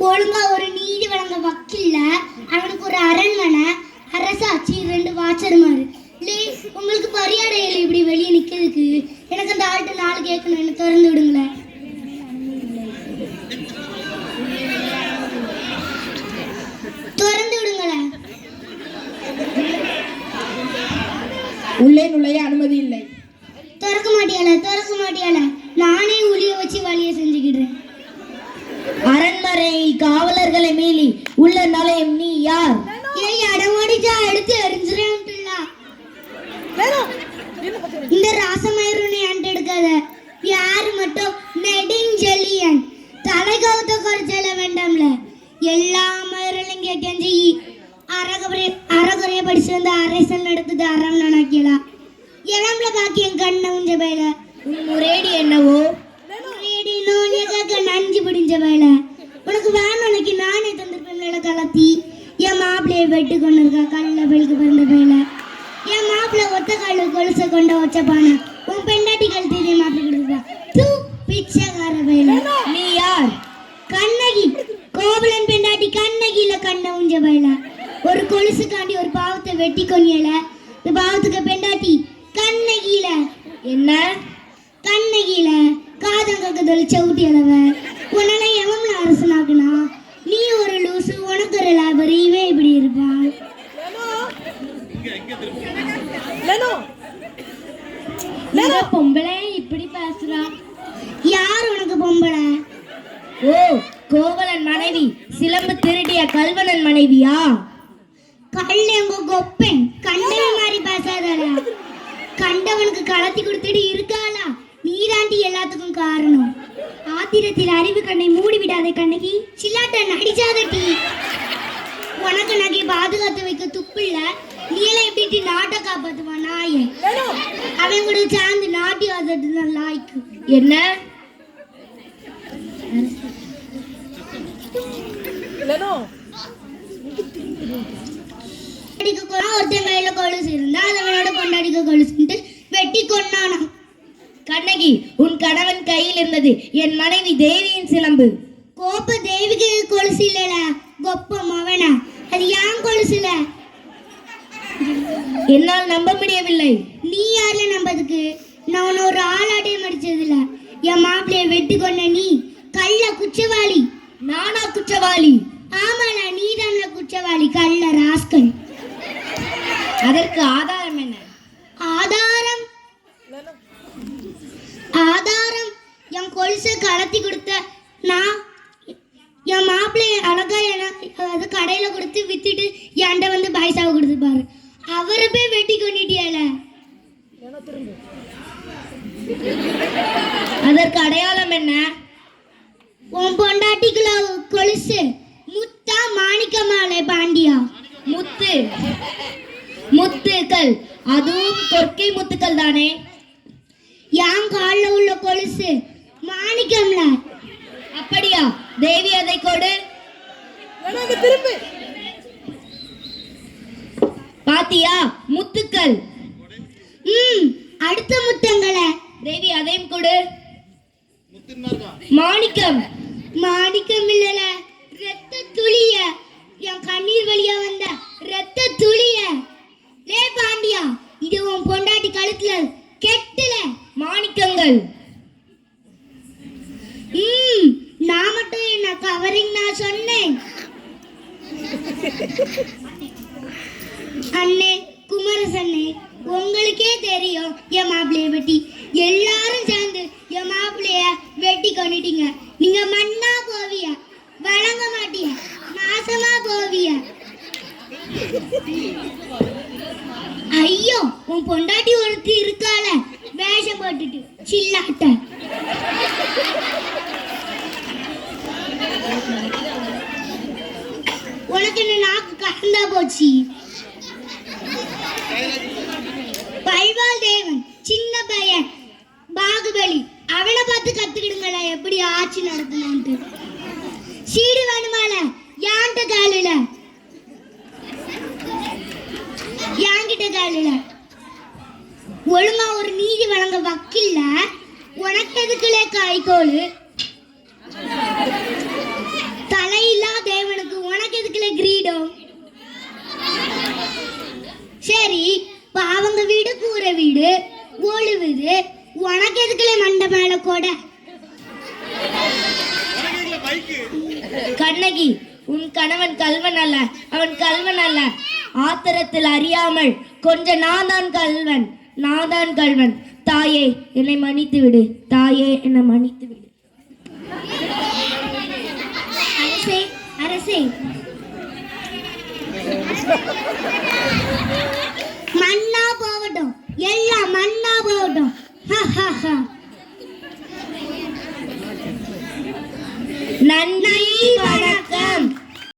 ஒழுங்கா ஒரு நீதி வழங்க வக்கில்ல, அவனுக்கு ஒரு அரண்மனை, அரசாட்சி, 2 வாச்சர்மாரு. உங்களுக்கு மரியாதை இல்லை இப்படி வெளியே நிக்கிறதுக்கு. எனக்கு அந்த ஆள்கிட்ட 4 கேட்கணும், என்ன திறந்து விடுங்களேன். திறந்து விடுங்களேன். உள்ளே நுழைய அனுமதி இல்லை. திறக்க மாட்டியால நானே உளிய வச்சு வழிய செஞ்சுக்கிடுறேன். அரண்மனையில் காவலர்களை மீறி உள்ள நுழையும் நீ யார்? ஏய், அடமாடிச்சா எடுத்து எரிஞ்சிரேன்ல. இந்த ராசமயிரனை அண்டு எடுக்காத. யாரு மட்டும் நெடுஞ்செழியன் தலைகவுத்த குறைச்சல வேண்டாம்ல. எல்லா மயிரலையும் கேட்கஞ்சி அறகுறைய படிச்சு வந்து அரசன் எடுத்தது அறம் நினைக்கலாம். இளம்பல பாக்கி என் கண்ணை உஞ்ச பயில. முறையீடு என்னவோ? முறையீடு நஞ்சு பிடிஞ்ச பயில. உனக்கு வேணும் உனக்கு நானே தந்திருப்பேன். கலத்தி என் மாப்பிள்ளைய வெட்டு கொண்டு இருக்கா கல்ல பெலுக்கு பிறந்த பயில. என் மாப்பிள்ளை ஒத்த காலு கொலுசை கொண்ட வச்சப்பான உன் பெண்டாட்டி கழுத்து மாப்பிள்ளை கொடுப்பா. தூ பிச்சைக்கார பயில. நீ யார்? கண்ணகி, கோவலன் பெண்டாட்டி கண்ணகியில கண்ண உஞ்ச பயில. ஒரு கொலுசுக்காண்டி ஒரு பாவத்தை வெட்டி கொண்டியல. இந்த பாவத்துக்கு பெண்டாட்டி கண்ணகியில. என்ன கண்ணகியில காதங்க தொழில் சவுட்டி அளவ. உன்னால எவம்ல அரசனாக்குனா நீ ஒரு லூசு, உனக்கு ஒரு லாபரி. இவன் இப்படி இருப்பான். பொம்பளை இப்படி பேசுறா. யார் உனக்கு பொம்பளை? ஓ, கோவலன் மனைவி, சிலம்பு திருடிய கல்வனன் மனைவியா? கல்ல எங்க கொப்பேன் கண்டவன் மாதிரி பேசாதடா. கண்டவனுக்கு களத்தி கொடுத்துட்டு இருக்காளா? நீதாண்டி எல்லாத்துக்கும் காரணம். ஆத்திரத்தில் அறிவு கண்ணை மூடி விடாதே கண்ணகி. சில்லாட்ட நடிச்சாதட்டி. உனக்கு நகை பாதுகாத்து வைக்க துப்பில்ல. நீலாம் எப்படி நாட்டை காப்பாத்துவான் நாய? அவன் கூட சேர்ந்து நாட்டி வாதட்டு லாய்க்கு. என்ன ஒருத்தன் கையில கொலுசு இருந்தா அதவனோட பொண்டாடிக்க கொலுசுன்ட்டு வெட்டி கொண்டானா. கண்ணகி, உன் கணவன் கையில் இருந்தது என் மனைவி தேவியின் சிலம்பு. கோப்ப தேவிக்கு கொலுசு இல்லல, கொப்ப மவன. அது ஏன் கொலுசுல? என்னால் நம்ப முடியவில்லை. நீ யார்ல நம்பதுக்கு? நான் ஒரு ஆளாட்டே மடிச்சதில்ல. என் மாப்பிள்ளைய வெட்டி கொண்ட நீ கள்ள குற்றவாளி. நானா குற்றவாளி? ஆமால, நீதான்ல குற்றவாளி, கள்ள ராஸ்கல். அதற்கு ஆதாரம் என்ன? ஆதாரம் ஆதாரம் என் கொலுசை கலத்தி கொடுத்த நான். என் மாப்பிள்ளைய அழகா அது கடையில கொடுத்து வித்துட்டு என்கிட்ட வந்து பைசாவை கொடுத்து பாரு. அவரை போய் வெட்டி கொண்டுட்டியால. அதற்கு அடையாளம் என்ன? உன் பொண்டாட்டிக்குள்ள கொலுசு முத்தா மாணிக்கமாலை பாண்டியா? முத்து முத்துக்கள், அதுவும் கொற்கை முத்துக்கள் தானே. என் காலில் உள்ள கொலுசு மாணிக்கம்ல. அப்படியா? தேவி அதை கொடு. பாத்தியா, முத்துக்கள். அடுத்த முத்தங்களை தேவி அதையும் கொடு. மாணிக்கம். மாணிக்கம் இல்லல, ரத்த துளிய. என் கண்ணீர் வழியா வந்த ரத்த துளிய. லே பாண்டியா, இது உன் பொண்டாட்டி கழுத்துல கெட்டல மாணிக்கங்கள். நான் மட்டும் என்ன கவரிங் நான் சொன்னேன். அண்ணே குமரசண்ணே, உங்களுக்கே தெரியும் என் மாப்பிள்ளைய வெட்டி எல்லாரும் சேர்ந்து என் மாப்பிள்ளைய வெட்டி கொண்டுட்டீங்க. நீங்க மண்ணா போவிய, வழங்க மாட்டிய, நாசமா போவிய. ஐயோ, உன் பொண்டாட்டி ஒருத்தி இருக்கால வேஷம் போட்டுட்டு சில்லாட்ட. உனக்கு என்ன நாக்கு கலந்தா போச்சு? பல்வாள் தேவன் சின்ன பையன் பாகுபலி, அவனை பார்த்து கத்துக்கிடுங்களா எப்படி ஆட்சி நடத்தணும்ட்டு. சீடு வேணுமால யான்ட்ட காலில, யாங்கிட்ட காலில. ஒழுங்கா ஒரு நீதி வழங்க வக்கில்ல. உனக்கு எதுக்குலே காய்கோளு? தலையில்லா தேவனுக்கு உனக்கு எதுக்குலே கிரீடம்? சரி, அவங்க வீடு கூரை வீடு ஒழுவுது, உனக்கு எதுக்குலே மண்டை மேல கொடை? கண்ணகி, உன் கணவன் கல்வன் அல்ல, அவன் கல்வன் அல்ல. ஆத்திரத்தில் அறியாமல் கொஞ்ச நான் தான் கல்வன். தாயே என்னை மன்னித்து விடு, தாயே என்னை மன்னித்து விடு. அரசே